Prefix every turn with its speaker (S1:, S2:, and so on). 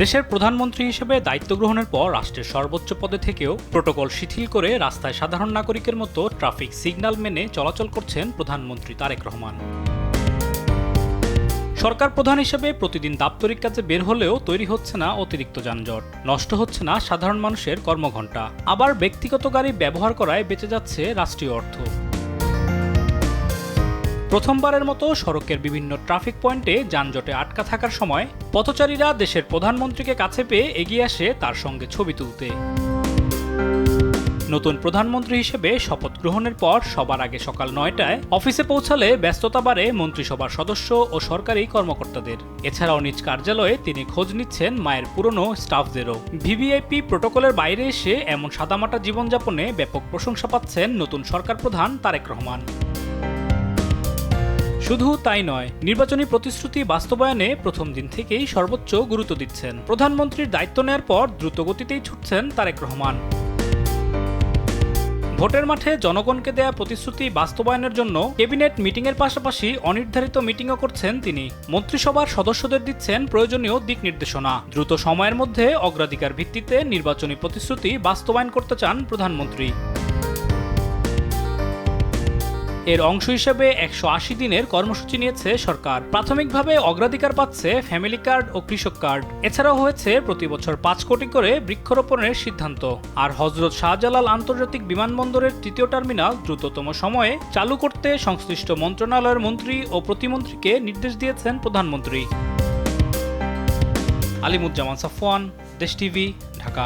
S1: দেশের প্রধানমন্ত্রী হিসেবে দায়িত্ব গ্রহণের পর রাষ্ট্রের সর্বোচ্চ পদে থেকেও প্রোটোকল শিথিল করে রাস্তায় সাধারণ নাগরিকের মতো ট্রাফিক সিগন্যাল মেনে চলাচল করছেন প্রধানমন্ত্রী তারেক রহমান। সরকার প্রধান হিসেবে প্রতিদিন দাপ্তরিক কাজে বের হলেও তৈরি হচ্ছে না অতিরিক্ত যানজট, নষ্ট হচ্ছে না সাধারণ মানুষের কর্মঘণ্টা, আবার ব্যক্তিগত গাড়ি ব্যবহার করায় বেঁচে যাচ্ছে রাষ্ট্রীয় অর্থ। প্রথমবারের মতো সড়কের বিভিন্ন ট্রাফিক পয়েন্টে যানজটে আটকা থাকার সময় পথচারীরা দেশের প্রধানমন্ত্রীকে কাছে পেয়ে এগিয়ে আসে তার সঙ্গে ছবি তুলতে। নতুন প্রধানমন্ত্রী হিসেবে শপথ গ্রহণের পর সবার আগে সকাল ৯টায় অফিসে পৌঁছালে ব্যস্ততা বাড়ে মন্ত্রিসভার সদস্য ও সরকারি কর্মকর্তাদের। এছাড়াও নিজ কার্যালয়ে তিনি খোঁজ নিচ্ছেন মায়ের পুরনো স্টাফদেরও। ভিভিআইপি প্রোটোকলের বাইরে এসে এমন সাদামাটা জীবনযাপনে ব্যাপক প্রশংসা পাচ্ছেন নতুন সরকার প্রধান তারেক রহমান। শুধু তাই নয়, নির্বাচনী প্রতিশ্রুতি বাস্তবায়নে প্রথম দিন থেকেই সর্বোচ্চ গুরুত্ব দিচ্ছেন। প্রধানমন্ত্রীর দায়িত্ব নেয়ার পর দ্রুত গতিতেই ছুটছেন তারেক রহমান। ভোটের মাঠে জনগণকে দেয়া প্রতিশ্রুতি বাস্তবায়নের জন্য ক্যাবিনেট মিটিংয়ের পাশাপাশি অনির্ধারিত মিটিংও করছেন তিনি। মন্ত্রিসভার সদস্যদের দিচ্ছেন প্রয়োজনীয় দিক নির্দেশনা। দ্রুত সময়ের মধ্যে অগ্রাধিকার ভিত্তিতে নির্বাচনী প্রতিশ্রুতি বাস্তবায়ন করতে চান প্রধানমন্ত্রী। এর অংশ হিসেবে ১৮০ দিনের কর্মসূচি নিয়েছে সরকার। প্রাথমিকভাবে অগ্রাধিকার পাচ্ছে ফ্যামিলি কার্ড ও কৃষক কার্ড। এছাড়াও হয়েছে প্রতি বছর ৫ কোটি করে বৃক্ষরোপণের সিদ্ধান্ত। আর হযরত শাহজালাল আন্তর্জাতিক বিমানবন্দরের তৃতীয় টার্মিনাল দ্রুততম সময়ে চালু করতে সংশ্লিষ্ট মন্ত্রণালয়ের মন্ত্রী ও প্রতিমন্ত্রীকে নির্দেশ দিয়েছেন প্রধানমন্ত্রী। আলিমুজ্জামান সাফওয়ান, দেশ টিভি, ঢাকা।